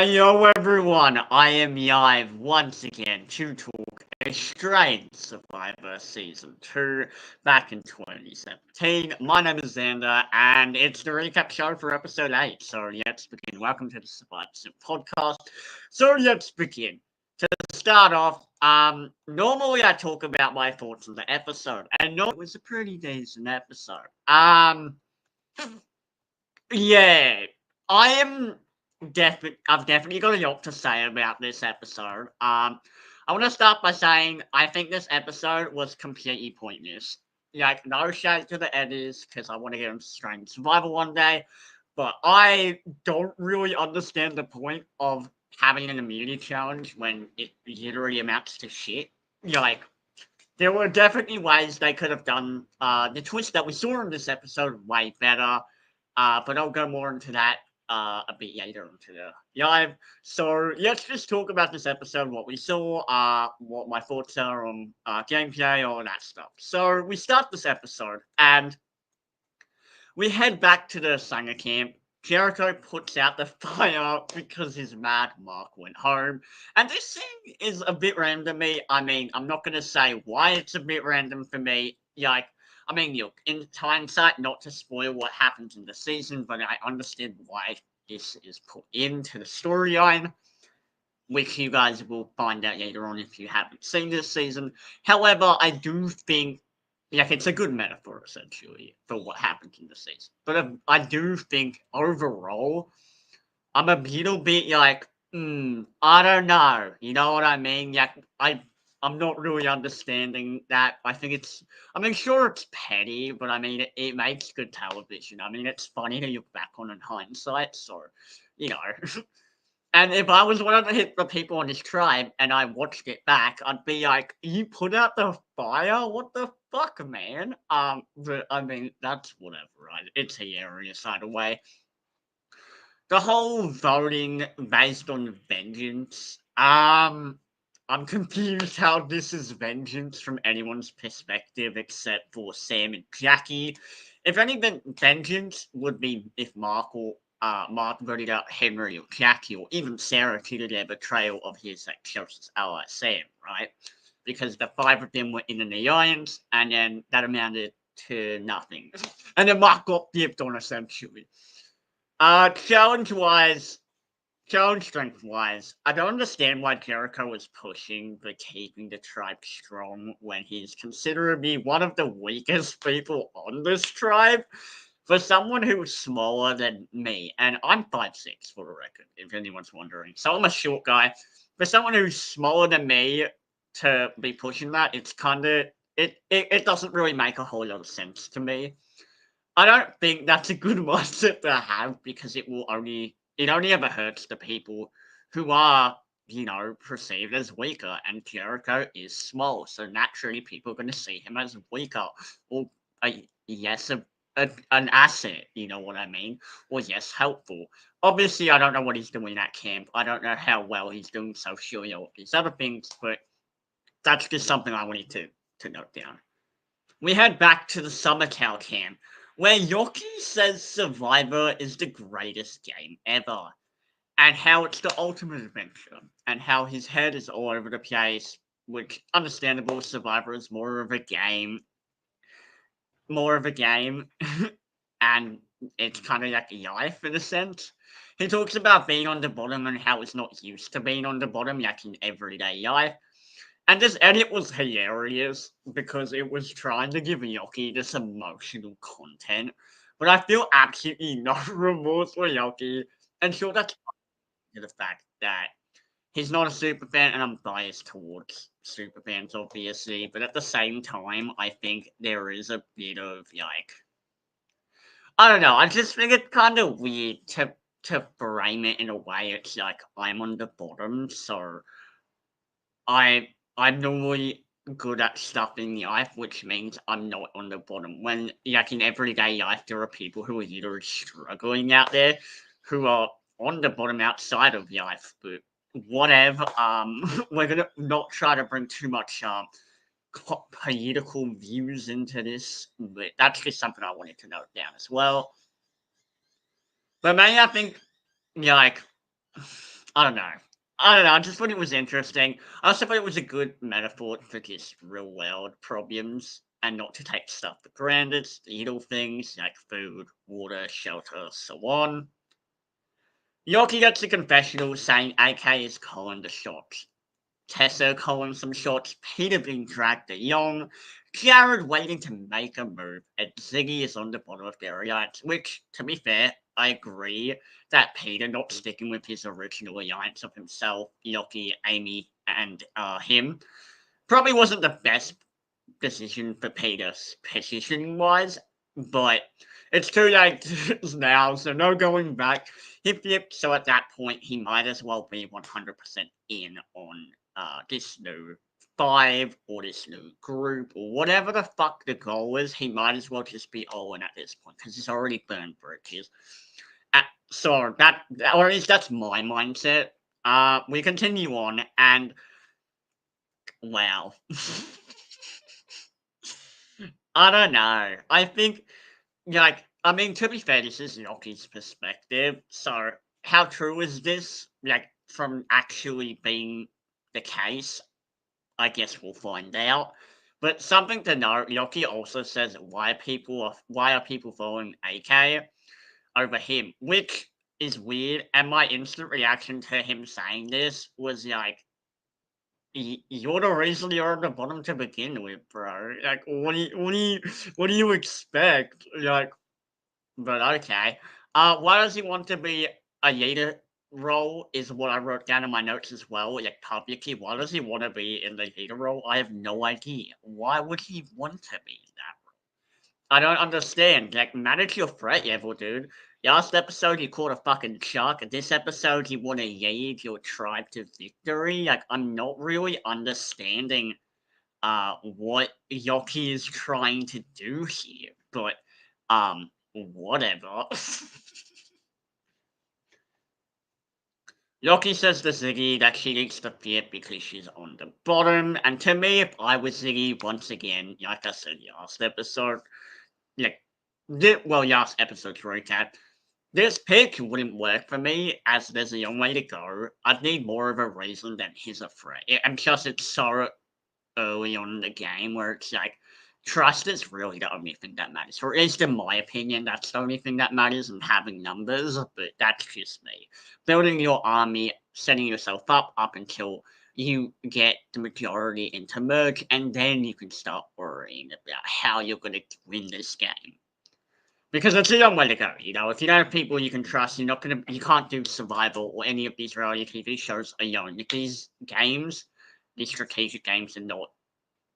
Hello everyone, I am Yive once again to talk a strange Survivor Season 2 back in 2017. My name is Xander and it's the recap show for episode 8. So let's begin. Welcome to the Survivor Sim podcast. So let's begin. To start off, normally I talk about my thoughts on the episode and no, it was a pretty decent episode. Yeah, I am I've definitely got a lot to say about this episode. I want to start by saying I think this episode was completely pointless. Like, no shade to the editors because I want to get them straight in survival one day, but I don't really understand the point of having an immunity challenge when it literally amounts to shit. Like, there were definitely ways they could have done the twist that we saw in this episode way better. But I'll go more into that a bit later into the live. So let's just talk about this episode, what we saw, what my thoughts are on gameplay, all that stuff. So we start this episode and we head back to the Sanger camp. Jericho puts out the fire because his mad Mark went home. And this thing is a bit random to me. I mean, I'm not going to say why it's a bit random for me. Like, I mean, look, in hindsight, not to spoil what happens in the season, but I understand why this is put into the storyline, which you guys will find out later on if you haven't seen this season. However, I do think like it's a good metaphor essentially for what happened in the season. But I do think overall, I'm a little bit like, I don't know. You know what I mean? Like I'm not really understanding that. I think I mean, sure, it's petty, but I mean, it makes good television. I mean, it's funny to look back on in hindsight. So, you know, and if I was one of the people on his tribe and I watched it back, I'd be like, "You put out the fire? What the fuck, man?" But I mean, that's whatever, right? It's hilarious either way. The whole voting based on vengeance. I'm confused how this is vengeance from anyone's perspective except for Sam and Jackie. If anything, vengeance would be if Mark voted out Henry or Jackie or even Sarah due to their betrayal of his closest ally Sam, right? Because the five of them were in an alliance, and then that amounted to nothing. And then Mark got dipped on essentially. Challenge wise, challenge strength wise, I don't understand why Jericho was pushing for keeping the tribe strong when he's considerably one of the weakest people on this tribe. For someone who's smaller than me, and I'm 5'6" for the record, if anyone's wondering. So I'm a short guy. For someone who's smaller than me to be pushing that, it's kind of it doesn't really make a whole lot of sense to me. I don't think that's a good mindset to have because it only ever hurts the people who are, perceived as weaker. And Jericho is small, so naturally people are going to see him as weaker, or yes, an asset. You know what I mean? Or yes, helpful. Obviously, I don't know what he's doing at camp. I don't know how well he's doing socially or these other things, but that's just something I wanted to note down. We head back to the Summertown camp, where Yoki says Survivor is the greatest game ever, and how it's the ultimate adventure, and how his head is all over the place, which, understandable, Survivor is more of a game, and it's kind of like life in a sense. He talks about being on the bottom and how it's not used to being on the bottom, like in everyday life. And this edit was hilarious because it was trying to give Yoki this emotional content. But I feel absolutely no remorse for Yoki. And sure, that's to the fact that he's not a super fan, and I'm biased towards super fans, obviously. But at the same time, I think there is a bit of like, I don't know. I just think it's kind of weird to frame it in a way. It's like I'm on the bottom, so I'm normally good at stuff in life, which means I'm not on the bottom. When like in everyday life, there are people who are literally struggling out there, who are on the bottom outside of life. But whatever. We're gonna not try to bring too much political views into this, but that's just something I wanted to note down as well. But mainly, I think, yeah, like I don't know. I don't know. I just thought it was interesting. I also thought it was a good metaphor for just real world problems and not to take stuff for granted. Little things like food, water, shelter, so on. Yoki gets a confessional saying AK is calling the shots. Tessa calling some shots, Peter being dragged along, Jared waiting to make a move, and Ziggy is on the bottom of their alliance, which, to be fair, I agree that Peter not sticking with his original alliance of himself, Yoki, Amy, and him probably wasn't the best decision for Peter position wise, but it's too late now, so no going back. He flipped, so at that point, he might as well be 100% in on this new five or this new group or whatever the fuck the goal is. He might as well just be all in at this point because he's already burned bridges. So that, or at least that's my mindset. We continue on, and wow. I don't know. I think, like, I mean, to be fair, this is Yoki's perspective. So, how true is this? Like, from actually being the case? I guess we'll find out. But something to note, Yoki also says why are people following AK over him, which is weird. And my instant reaction to him saying this was like, you're the reason you're on the bottom to begin with, bro. Like, what do you expect? Like, but okay. Why does he want to be a leader role? Is what I wrote down in my notes as well. Like, publicly, why does he want to be in the leader role? I have no idea. Why would he want to be in that? I don't understand. Like, manage your threat level, dude. Last episode, you caught a fucking shark. This episode, you want to lead your tribe to victory. Like, I'm not really understanding what Yoki is trying to do here, but whatever. Yoki says to Ziggy that she needs to fit because she's on the bottom, and to me, if I was Ziggy, once again, like I said last episode, like, last episode's recap, this pick wouldn't work for me as there's a young way to go. I'd need more of a reason than he's afraid. And plus, it's so early on in the game where it's like trust is really the only thing that matters. Or at least in my opinion, that's the only thing that matters and having numbers, but that's just me. Building your army, setting yourself up until you get the majority into merge, and then you can start worrying about how you're gonna win this game. Because it's a long way to go, you know. If you don't have people you can trust, you can't do survival or any of these reality TV shows alone. These games, these strategic games are not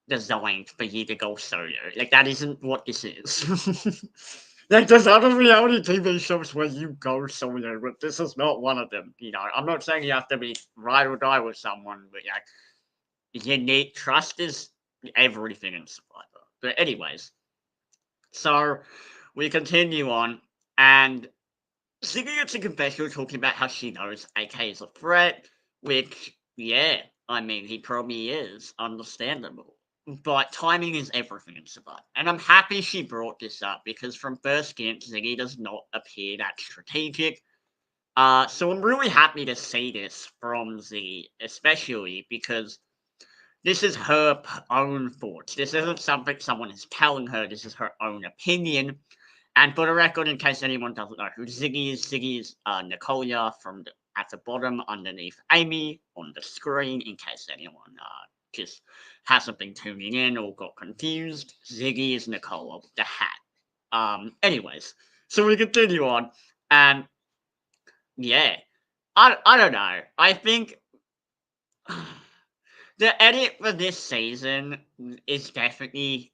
designed for you to go solo. Like, that isn't what this is. Like, there's other reality TV shows where you go solo, but this is not one of them. You know, I'm not saying you have to be ride or die with someone, but like, you need trust is everything in Survivor. But anyways, so we continue on, and Siggy gets a confessional talking about how she knows AK is a threat, which, yeah, I mean, he probably is, understandable. But timing is everything in Survivor. And I'm happy she brought this up because from first glance, Ziggy does not appear that strategic. So I'm really happy to see this from Ziggy, especially because this is her own thoughts. This isn't something someone is telling her, this is her own opinion. And for the record, in case anyone doesn't know who Ziggy is Nicolia from at the bottom underneath Amy on the screen, in case anyone just hasn't been tuning in or got confused. Ziggy is Nicola with the hat. Anyways, so we continue on, and yeah, I don't know. I think the edit for this season is definitely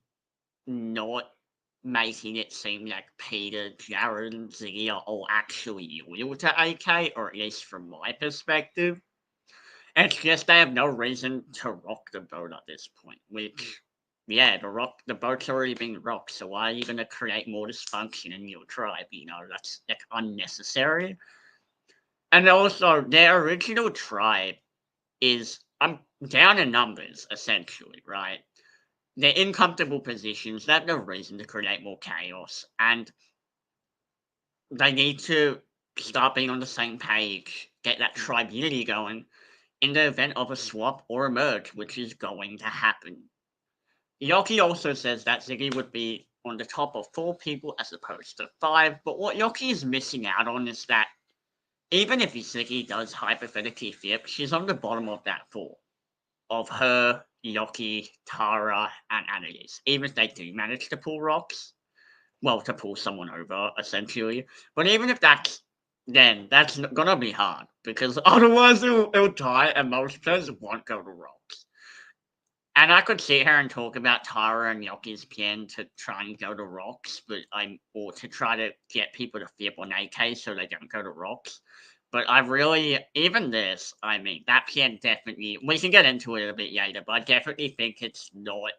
not making it seem like Peter, Jared, and Ziggy are all actually loyal to AK, or at least from my perspective. It's just they have no reason to rock the boat at this point, which, yeah, the boat's already being rocked, so why are you gonna create more dysfunction in your tribe? You know, that's like unnecessary. And also, their original tribe is down in numbers, essentially, right? They're in comfortable positions. They have no reason to create more chaos, and they need to start being on the same page get that tribe unity going in the event of a swap or a merge, which is going to happen. Yoki also says that Ziggy would be on the top of 4 people as opposed to 5, but what Yoki is missing out on is that even if Ziggy does hypothetically flip, she's on the bottom of that 4 of her, Yoki, Tara, and Annalise. Even if they do manage to pull rocks, well, to pull someone over, essentially. But even if that's then that's gonna be hard because otherwise it'll die and most players won't go to rocks. And I could sit here and talk about Tara and Yoki's plan to try and go to rocks, but or to try to get people to flip on AK so they don't go to rocks. But I really, even this, I mean, that plan definitely, we can get into it a bit later, but I definitely think it's not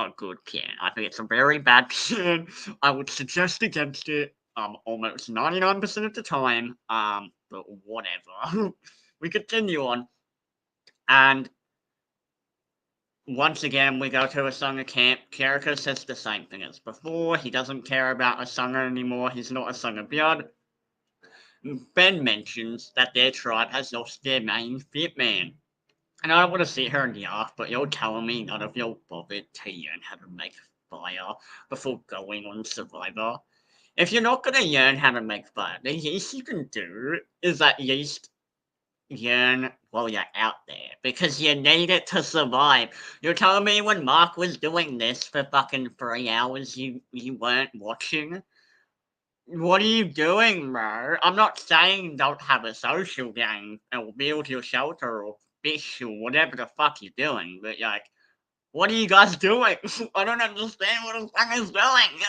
a good plan. I think it's a very bad plan. I would suggest against it almost 99% of the time, but whatever. We continue on. And once again, we go to Asanga camp. Jericho says the same thing as before. He doesn't care about Asanga anymore. He's not Asanga blood. Ben mentions that their tribe has lost their main fit man. And I don't want to sit here and laugh, but you're telling me none of you bothered to learn how to make fire before going on Survivor? If you're not going to learn how to make fire, the least you can do is at least learn while you're out there because you need it to survive. You're telling me when Mark was doing this for fucking 3 hours, you weren't watching? What are you doing, bro? I'm not saying don't have a social game or build your shelter or fish or whatever the fuck you're doing, but like, what are you guys doing? I don't understand what the fuck is doing.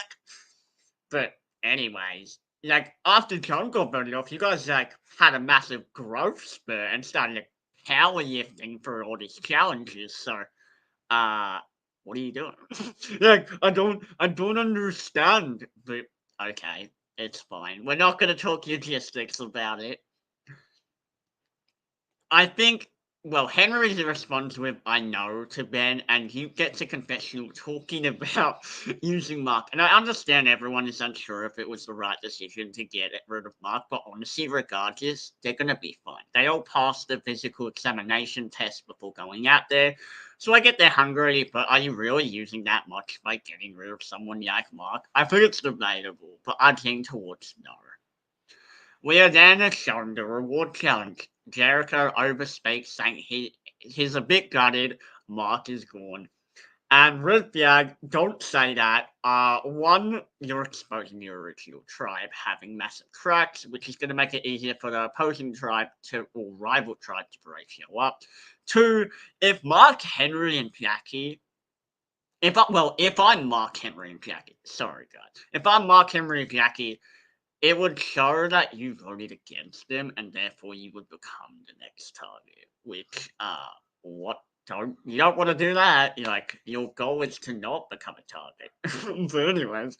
But anyways, like after John got voted off, you guys like had a massive growth spurt and started like, powerlifting for all these challenges. So, what are you doing? Like, I don't understand. But okay, it's fine. We're not gonna talk logistics about it. I think, well, Henry responds with "I know" to Ben, and you get to confessional talking about using Mark. And I understand everyone is unsure if it was the right decision to get rid of Mark, but honestly, regardless, they're gonna be fine. They all passed the physical examination test before going out there, so I get they're hungry. But are you really using that much by getting rid of someone like Mark? I think it's debatable, but I lean towards no. We are then shown the reward challenge. Jericho overspeaks, saying he's a bit gutted. Mark is gone. And Red Flag, don't say that. One, you're exposing your original tribe having massive cracks, which is going to make it easier for the opposing tribe to, or rival tribe to break you up. Two, if Mark Henry and Jackie, if I'm Mark Henry and Jackie, sorry guys, if I'm Mark Henry and Jackie, it would show that you voted against them, and therefore you would become the next target. Which, what? You don't want to do that. You're like, your goal is to not become a target. But anyways,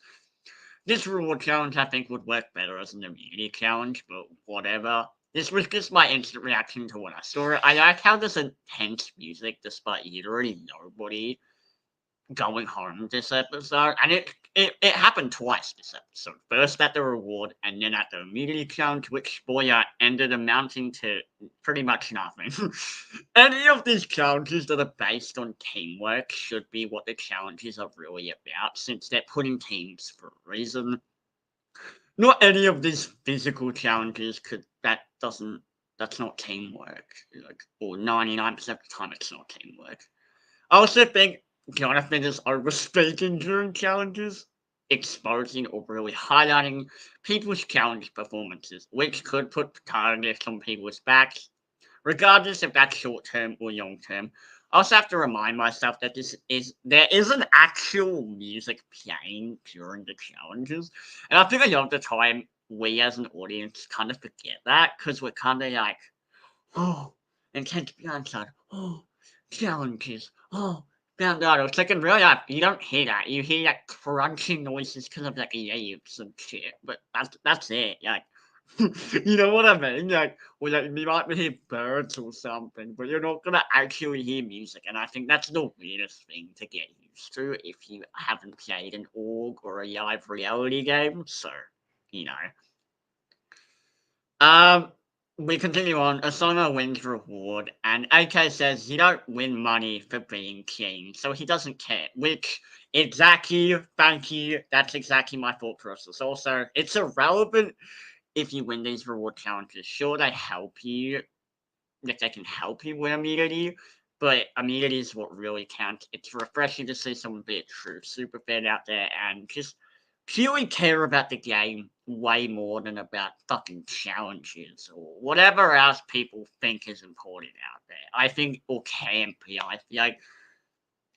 this reward challenge I think would work better as an immunity challenge, but whatever. This was just my instant reaction to when I saw it. I like how there's intense music despite literally nobody going home this episode, and it happened twice this episode. First at the reward, and then at the immunity challenge, which spoiler ended amounting to pretty much nothing. Any of these challenges that are based on teamwork should be what the challenges are really about, since they're putting teams for a reason. Not any of these physical challenges could. That's not teamwork. Like, or 99% of the time, it's not teamwork. I also think Jonathan is overspeaking during challenges, exposing or really highlighting people's challenge performances, which could put targets on people's backs, regardless if that's short term or long term. I also have to remind myself that there is an actual music playing during the challenges, and I think a lot of the time we as an audience kind of forget that because we're kind of like, oh, intense blindside, oh, challenges, oh, found out. It's like in real life, you don't hear that. You hear like crunching noises because of like leaves and shit. But that's it. Like, you know what I mean? Like, or like you might hear birds or something, but you're not gonna actually hear music. And I think that's the weirdest thing to get used to if you haven't played an org or a live reality game. So, you know. Um, We continue on. Asana wins reward, and AK says you don't win money for being king, so he doesn't care. Which, exactly, thank you. That's exactly my thought process. Also, it's irrelevant if you win these reward challenges. Sure, they help you, if they can help you win immunity, but immunity is what really counts. It's refreshing to see someone be a true super fan out there and just purely care about the game way more than about fucking challenges or whatever else people think is important out there. I think, or can be. I feel like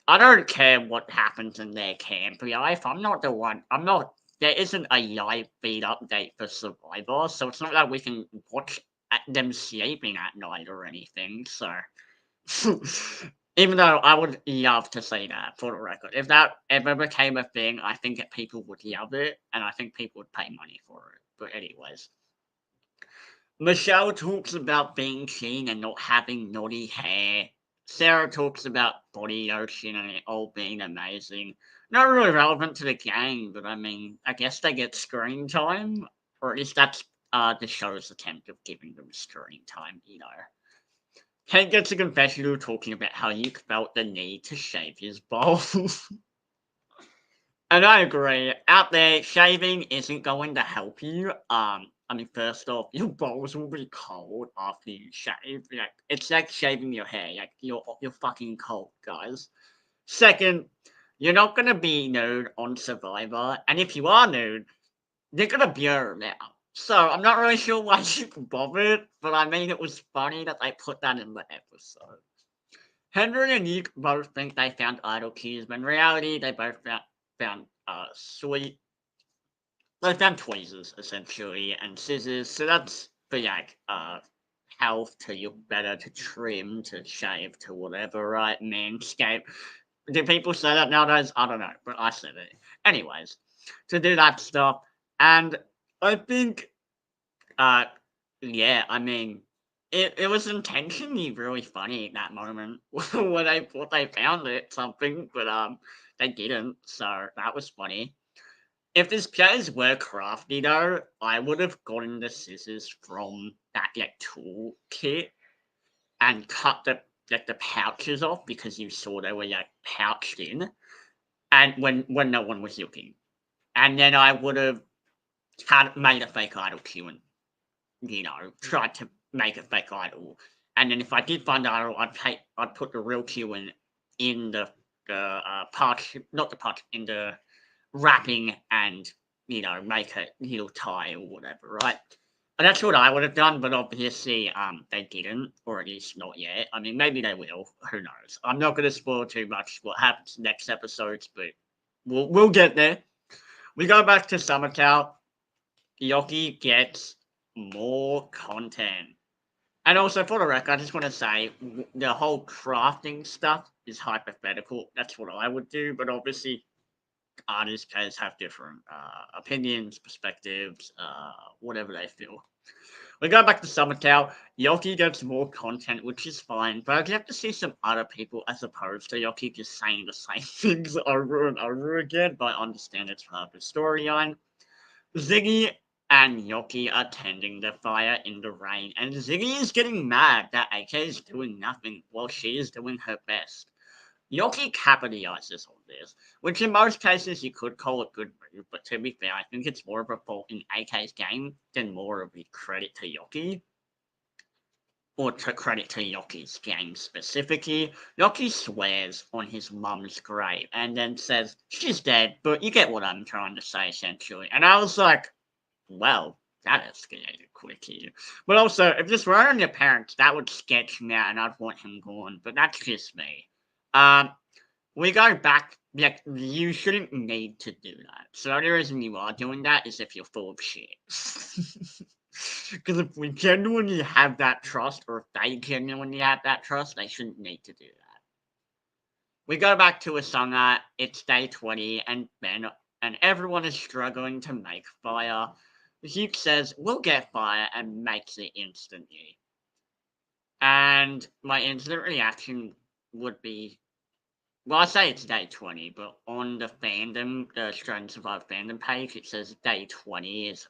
I don't care what happens in their camp life. I'm not the one. I'm not. There isn't a live feed update for Survivor, so it's not like we can watch them sleeping at night or anything. So, even though I would love to see that for the record, if that ever became a thing, I think that people would love it, and I think people would pay money for it. But anyways, Michelle talks about being clean and not having naughty hair. Sarah talks about body lotion and it all being amazing. Not really relevant to the game, but I mean, I guess they get screen time, or at least that's the show's attempt of giving them screen time, you know. Kate gets a confessional talking about how you felt the need to shave his balls. And I agree. Out there, shaving isn't going to help you. I mean, first off, your balls will be cold after you shave. Like, it's like shaving your hair. Like, you're fucking cold, guys. Second, you're not gonna be nude on Survivor, and if you are nude, they're gonna blur it out. So I'm not really sure why you bothered, but I mean, it was funny that they put that in the episode. Henry and Nick both think they found idol keys, but in reality, they both found sweet. They found tweezers essentially and scissors. So that's for like health to look better, to trim, to shave, to whatever, right? Manscape. Do people say that nowadays? I don't know, but I said it. Anyways, to do that stuff, and I think uh, yeah, I mean, it was intentionally really funny at that moment when they thought they found it something, but they didn't. So that was funny. If these players were crafty though, I would have gotten the scissors from that like tool kit and cut the pouches off because you saw they were like pouched in, and when no one was looking, and then I would have had made a fake idol queue and tried to make a fake idol. And then if I did find the idol, I'd put the real Q in the part, not the part, in the wrapping and, make a little tie or whatever, right? And that's what I would have done, but obviously they didn't, or at least not yet. I mean, maybe they will. Who knows? I'm not going to spoil too much what happens next episodes, but we'll get there. We go back to Summertown. Yoki gets more content. And also, for the record, I just want to say the whole crafting stuff is hypothetical. That's what I would do, but obviously, artists, players have different opinions, perspectives, whatever they feel. We go back to Summertown. Yoki gets more content, which is fine, but I'd have to see some other people as opposed to Yoki just saying the same things over and over again, but I understand it's part of the storyline. Ziggy and Yoki are tending the fire in the rain, and Ziggy is getting mad that AK is doing nothing while she is doing her best. Yoki capitalizes on this, which in most cases you could call a good move, but to be fair, I think it's more of a fault in AK's game than more of a credit to Yoki, or to credit to Yoki's game specifically. Yoki swears on his mum's grave and then says, she's dead, but you get what I'm trying to say essentially. And I was like, well, that escalated quickly. But also, if this were on your parents, that would sketch me out and I'd want him gone. But that's just me. Um, we go back. Like, you shouldn't need to do that. So the only reason you are doing that is if you're full of shit. Because if we genuinely have that trust, or if they genuinely have that trust, they shouldn't need to do that. We go back to Asanga. It's day 20, and Ben and everyone is struggling to make fire. Zeke says, we'll get fire, and makes it instantly. And my instant reaction would be, well, I say it's day 20, but on the fandom, the Australian Survival fandom page, it says day 20 is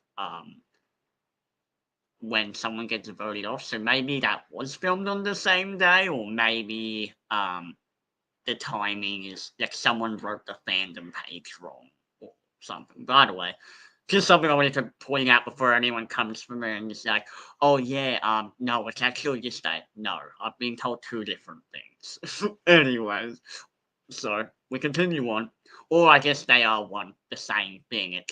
when someone gets voted off. So maybe that was filmed on the same day, or maybe the timing is like someone wrote the fandom page wrong or something. By the way, just something I wanted to point out before anyone comes from me and is like, "Oh yeah, no, it's actually this day." No, I've been told two different things. Anyways, so we continue on, or I guess they are one the same thing.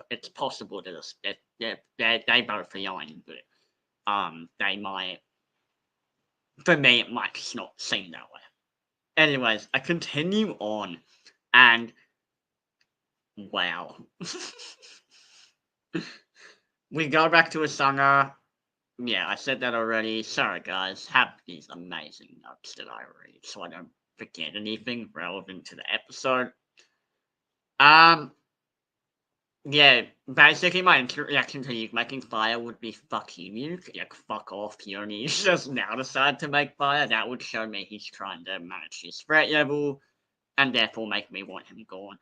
It's possible that they both align, but they might. For me, it might just not seem that way. Anyways, I continue on, and wow. We go back to Asanga. Yeah, I said that already. Sorry, guys. Have these amazing notes that I read so I don't forget anything relevant to the episode. Um, yeah, basically my reaction to you making fire would be fuck you. Like, fuck off, you only just now decide to make fire. That would show me he's trying to manage his threat level and therefore make me want him gone.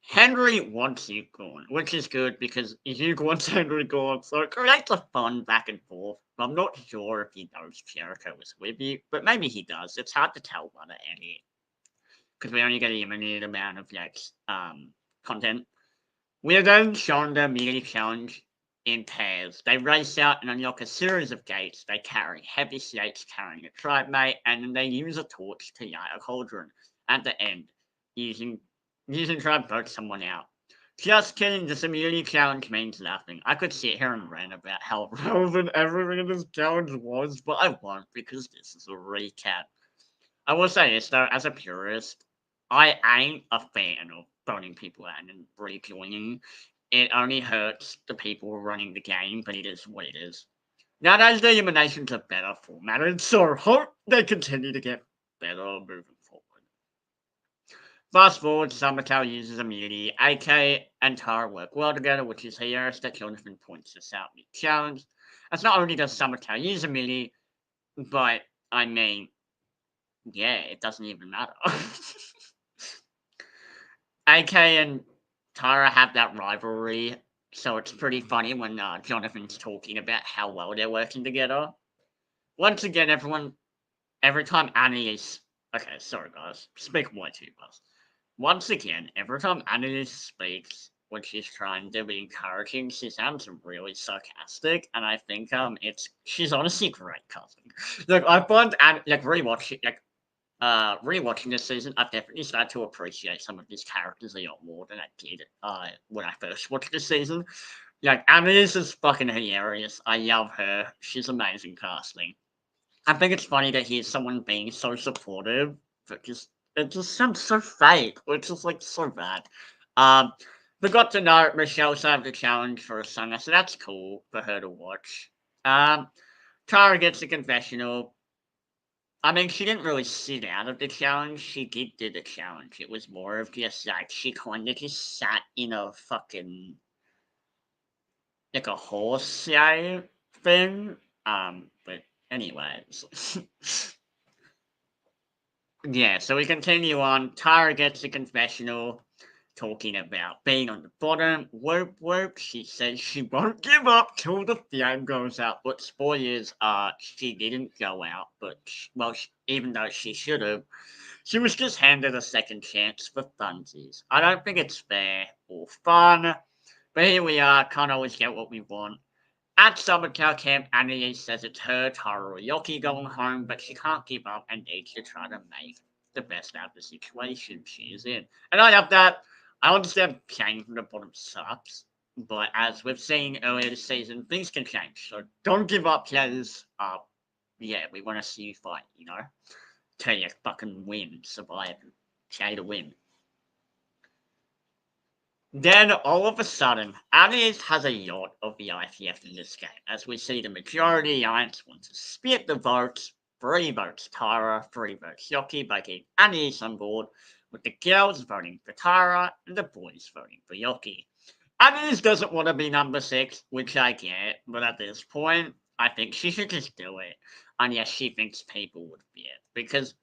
Henry wants you gone, which is good because you wants Henry gone, so it creates a fun back and forth. I'm not sure if he knows Jericho was with you, but maybe he does. It's hard to tell by the edit because we only get a limited amount of like content. We are then shown the immediate challenge in pairs. They race out and unlock a series of gates. They carry heavy slates carrying a tribe mate, and then they use a torch to light a cauldron at the end, using try to vote someone out. Just kidding, this immunity challenge means nothing. I could sit here and rant about how relevant everything in this challenge was, but I won't because this is a recap. I will say this though, as a purist, I ain't a fan of voting people out and rejoining. It only hurts the people running the game, but it is what it is. Nowadays, the eliminations are better formatted, so hope they continue to get better moving forward. Fast forward, Summertail uses immunity. AK and Tara work well together, which is hilarious that Jonathan points this out in the challenge. As not only does Summertail use immunity, but I mean, yeah, it doesn't even matter. AK and Tara have that rivalry, so it's pretty funny when Jonathan's talking about how well they're working together. Once again, every time Annie is. Okay, sorry guys, speak way too fast. Once again, every time Annie speaks, when she's trying to be encouraging, she sounds really sarcastic, and I think she's honestly great cousin. Like I find Annie rewatching this season, I've definitely started to appreciate some of these characters a lot more than I did when I first watched this season. Like, Amethyst is fucking hilarious. I love her. She's amazing casting. I think it's funny to hear someone being so supportive, but it just sounds so fake. It's just like so bad. Um, Forgot to note Michelle saved the challenge for a singer, so that's cool for her to watch. Tara gets a confessional. I mean, she didn't really sit out of the challenge. She did do the challenge. It was more of just like she kind of just sat in a fucking like a horse show thing. But anyways, yeah. So we continue on. Tara gets a confessional, talking about being on the bottom. Whoop whoop. She says she won't give up till the flame goes out. But spoilers, she didn't go out. But even though she should have. She was just handed a second chance for funsies. I don't think it's fair or fun, but here we are, can't always get what we want. At Summertown Camp, Annie says it's her, Taro Yoki going home, but she can't give up and needs to try to make the best out of the situation she is in. And I love that. I understand playing from the bottom sucks, but as we've seen earlier this season, things can change. So don't give up, players. Yeah, we want to see you fight, you know? Till you fucking win, survive, try to win. Then all of a sudden, Aries has a lot of the ITF in this game, as we see the majority Alliance want to split the votes, 3 votes Tara, 3 votes Yoki, by getting Aries on board, with the girls voting for Tara and the boys voting for Yoki. Aries doesn't want to be number 6, which I get, but at this point, I think she should just do it, unless she thinks people would be it, because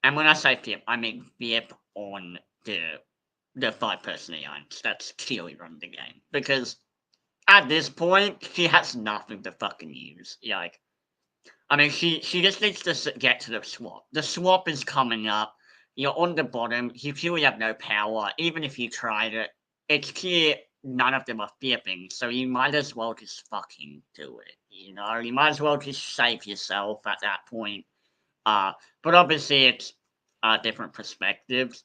and when I say flip, I mean flip on the 5-person alliance that's clearly running the game. Because At this point, she has nothing to fucking use. Like, I mean, she just needs to get to the swap. The swap is coming up. You're on the bottom. You feel you have no power. Even if you tried it, it's clear none of them are flipping. So you might as well just fucking do it. You know, you might as well just save yourself at that point. But obviously it's different perspectives.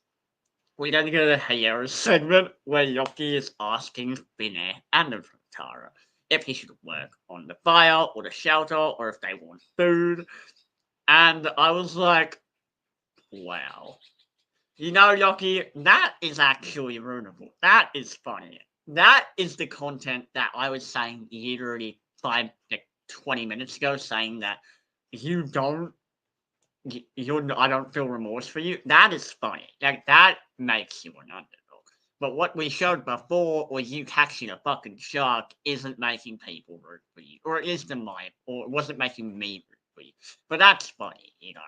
We then get a Hayera segment where Yoki is asking Finnair and Tara if he should work on the fire or the shelter or if they want food. And I was like, wow. You know, Yoki, that is actually ruinable. That is funny. That is the content that I was saying literally 20 minutes ago, saying that you don't I don't feel remorse for you. That is funny. Like, that makes you an underdog. But what we showed before was you catching a fucking shark isn't making people root for you. Or it isn't mine. Or it wasn't making me root for you. But that's funny, you know.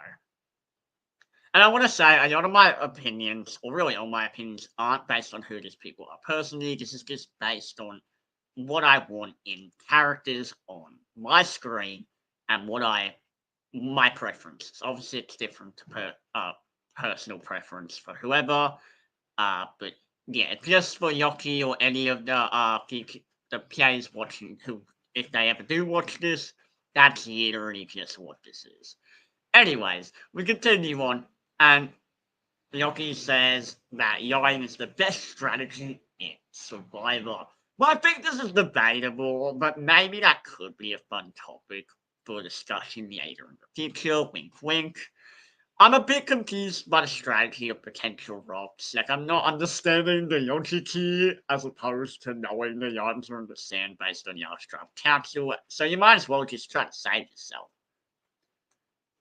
And I want to say, a lot of my opinions, or really all my opinions, aren't based on who these people are personally. This is just based on what I want in characters on my screen and my preferences. Obviously, it's different to personal preference for whoever. But yeah, just for Yoki or any of the players watching who, if they ever do watch this, that's literally just what this is. Anyways, we continue on, and Yoki says that yelling is the best strategy in Survivor. Well, I think this is debatable, but maybe that could be a fun topic for discussion later in the future. Wink, wink. I'm a bit confused by the strategy of potential rocks. Like, I'm not understanding the Yoshi key as opposed to knowing the answer in the sand based on your strong counsel. So you might as well just try to save yourself.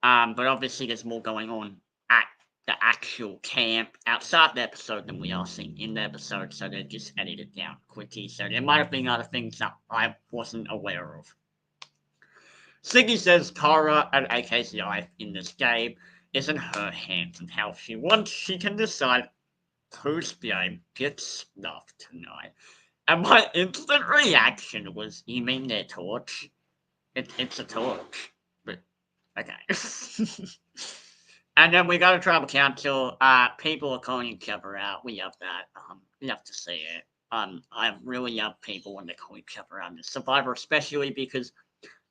But obviously, there's more going on at the actual camp outside the episode than we are seeing in the episode, so they just edited it down quickly. So there might have been other things that I wasn't aware of. Siggy says Tara and AKCI in this game is in her hands, and how she wants, she can decide whose game gets snuffed tonight. And my instant reaction was, you mean their torch? It's a torch. But, okay. And then we got a tribal council. People are calling each other out. We love that. We love to see it. I really love people when they call each other out in Survivor, especially because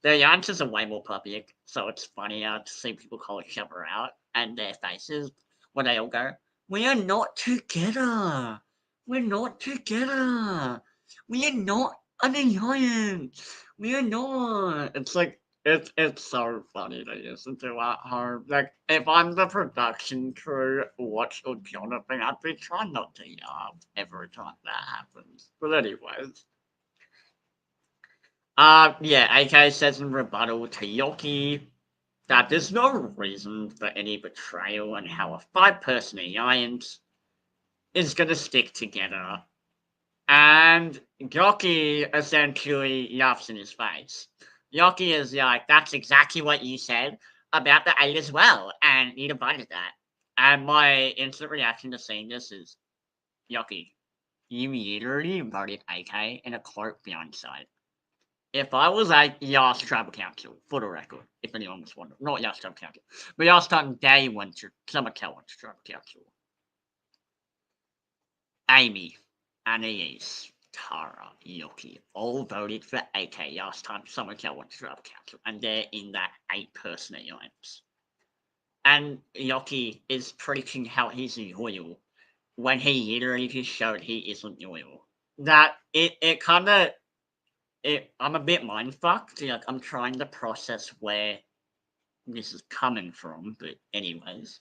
their answers are way more public, so it's funnier to see people call each other out and their faces when they all go, "We are not together. We're not together. We are not an alliance. We are not." It's like it's so funny to listen to at home. Like, if I'm the production crew watching Jonathan, I'd be trying not to laugh every time that happens. But anyways. Yeah, AK says in rebuttal to Yoki that there's no reason for any betrayal and how a five-person alliance is gonna stick together. And Yoki essentially laughs in his face. Yoki is like, that's exactly what you said about the 8 as well, and he divided that. And my instant reaction to seeing this is, Yoki, you literally voted AK in a cloak blindside. If I was a Yas Tribal Council, for the record, if anyone was wondering, not Yas Tribal Council, but Yas time they went to Summerkel went to Tribal Council. Amy, Anais, Tara, Yoki all voted for AK last time Summerkel went to Tribal Council, and they're in that 8-person alliance. And Yoki is preaching how he's loyal when he literally just showed he isn't loyal. That it kind of I'm a bit mindfucked. Like, I'm trying to process where this is coming from, but anyways.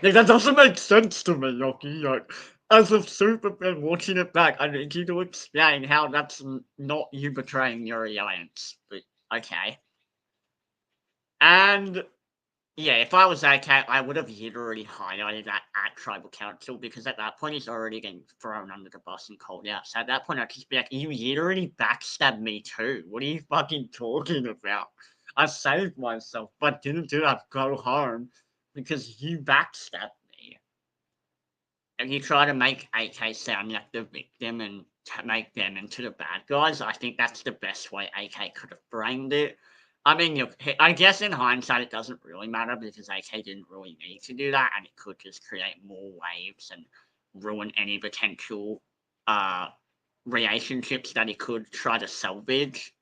Like, that doesn't make sense to me, Yoki. Like, as a super fan watching it back, I need you to explain how that's not you betraying your alliance. But okay. And yeah, if I was AK, I would have literally highlighted that at Tribal Council, because at that point he's already getting thrown under the bus and called out. So at that point I'd just be like, you literally backstabbed me too. What are you fucking talking about? I saved myself, but didn't do that. Go home because you backstabbed me. And you try to make AK sound like the victim, and to make them into the bad guys. I think that's the best way AK could have framed it. I mean, I guess in hindsight, it doesn't really matter because AK didn't really need to do that, and it could just create more waves and ruin any potential uh, relationships that he could try to salvage.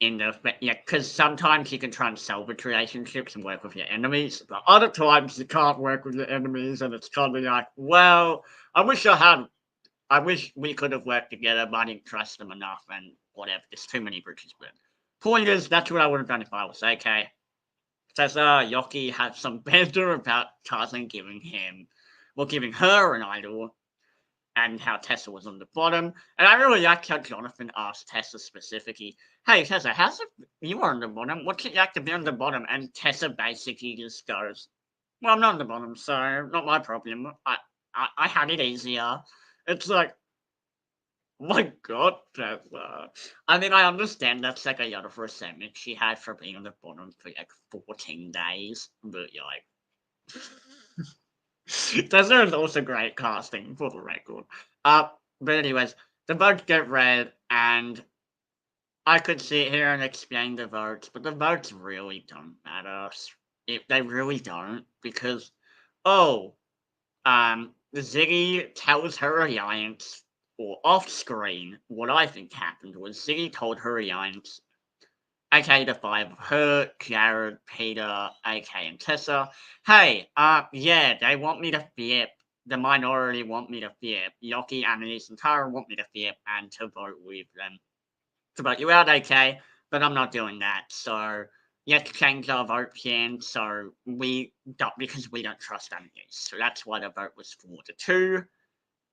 Because sometimes you can try and salvage relationships and work with your enemies, but other times you can't work with your enemies, and it's kind of like, well, I wish we could have worked together, but I didn't trust them enough, and whatever. There's too many bridges burned. Point is, that's what I would have done if I was AK. Tessa Yoki had some banter about Tarzan giving her an idol, and how Tessa was on the bottom. And I really liked how Jonathan asked Tessa specifically, "Hey Tessa, how's it you are on the bottom? What's it like to be on the bottom?" And Tessa basically just goes, "Well, I'm not on the bottom, so not my problem. I had it easier." It's like, my God, Tessa. I mean, I understand that's like a lot of resentment she had for being on the bottom for like 14 days, but like, Tessa is also great casting for the record. But anyways, the votes get read, and I could sit here and explain the votes, but the votes really don't matter. They really don't, because, oh, Ziggy tells her alliance, or off screen, what I think happened was Ziggy told her alliance, aka the five of her, Jared, Peter, AK, and Tessa, hey, yeah, they want me to flip. The minority want me to flip. Yoki, Annalise, and Tara want me to flip and to vote with them. To vote you out, AK, but I'm not doing that. So let's change our vote plan so we don't, because we don't trust Annalise. So that's why the vote was 4-2.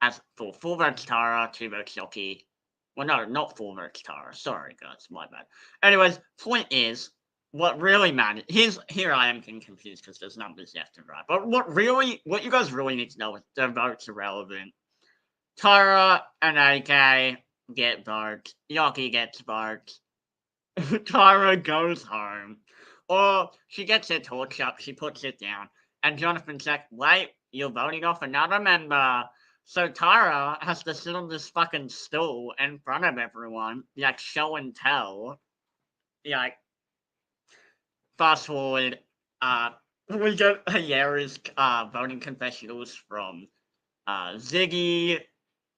As for 4 votes Tara, 2 votes Yoki. Well, no, not 4 votes Tara. Sorry, guys, my bad. Anyways, point is, what really matters. Here I am getting confused because there's numbers left and right. But what you guys really need to know is the votes are relevant. Tara and AK get votes. Yoki gets votes. Tara goes home. Or she gets her torch up, she puts it down. And Jonathan's like, wait, you're voting off another member. So Tara has to sit on this fucking stool in front of everyone, like show and tell. Like, fast forward, we get hilarious voting confessionals from Ziggy,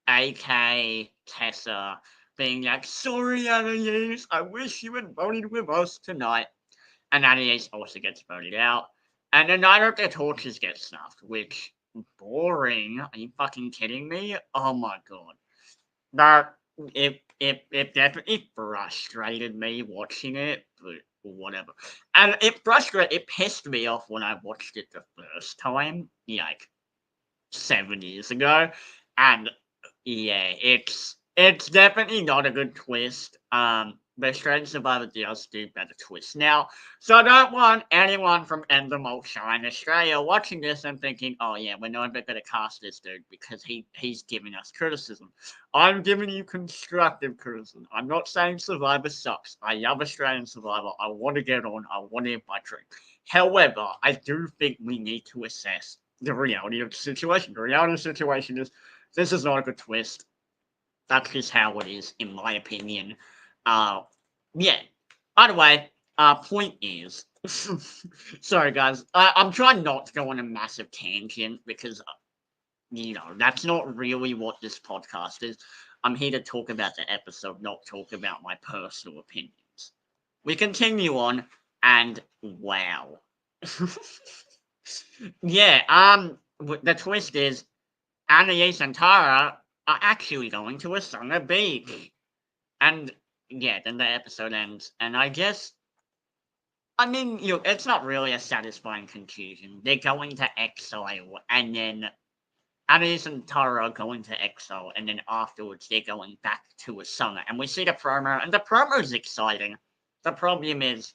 AK, Tessa, being like, sorry, Annalise, I wish you had voted with us tonight. And Annalise also gets voted out. And then neither of their torches get snuffed, which, boring. Are you fucking kidding me? Oh my god. That, it definitely frustrated me watching it, but whatever. And it pissed me off when I watched it the first time, like 7 years ago. And yeah, it's definitely not a good twist. The Australian Survivor does do better twists now. So I don't want anyone from Endemol Shine Australia watching this and thinking, oh yeah, we're not going to cast this dude because he's giving us criticism. I'm giving you constructive criticism. I'm not saying Survivor sucks. I love Australian Survivor. I want to get on. I want to get my drink. However, I do think we need to assess the reality of the situation. The reality of the situation is this is not a good twist. That's just how it is, in my opinion. Yeah. By the way, point is, sorry guys, I'm trying not to go on a massive tangent because, that's not really what this podcast is. I'm here to talk about the episode, not talk about my personal opinions. We continue on, and wow. Yeah, the twist is Annalise and Tara are actually going to a summer beach. And yeah, then the episode ends. And I guess, I mean, it's not really a satisfying conclusion. They're going to exile, and then Annalise and Tara are going to exile, and then afterwards they're going back to a summer. And we see the promo, and the promo is exciting. The problem is,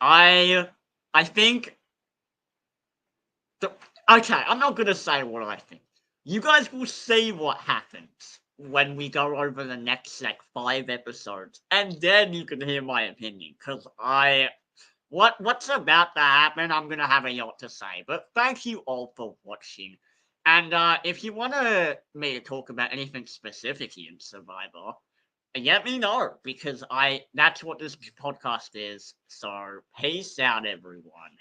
I think okay, I'm not gonna say what I think. You guys will see what happens when we go over the next like 5 episodes, and then you can hear my opinion. Cause what's about to happen, I'm gonna have a lot to say. But thank you all for watching. And if you want me to talk about anything specifically in Survivor, let me know because that's what this podcast is. So peace out, everyone.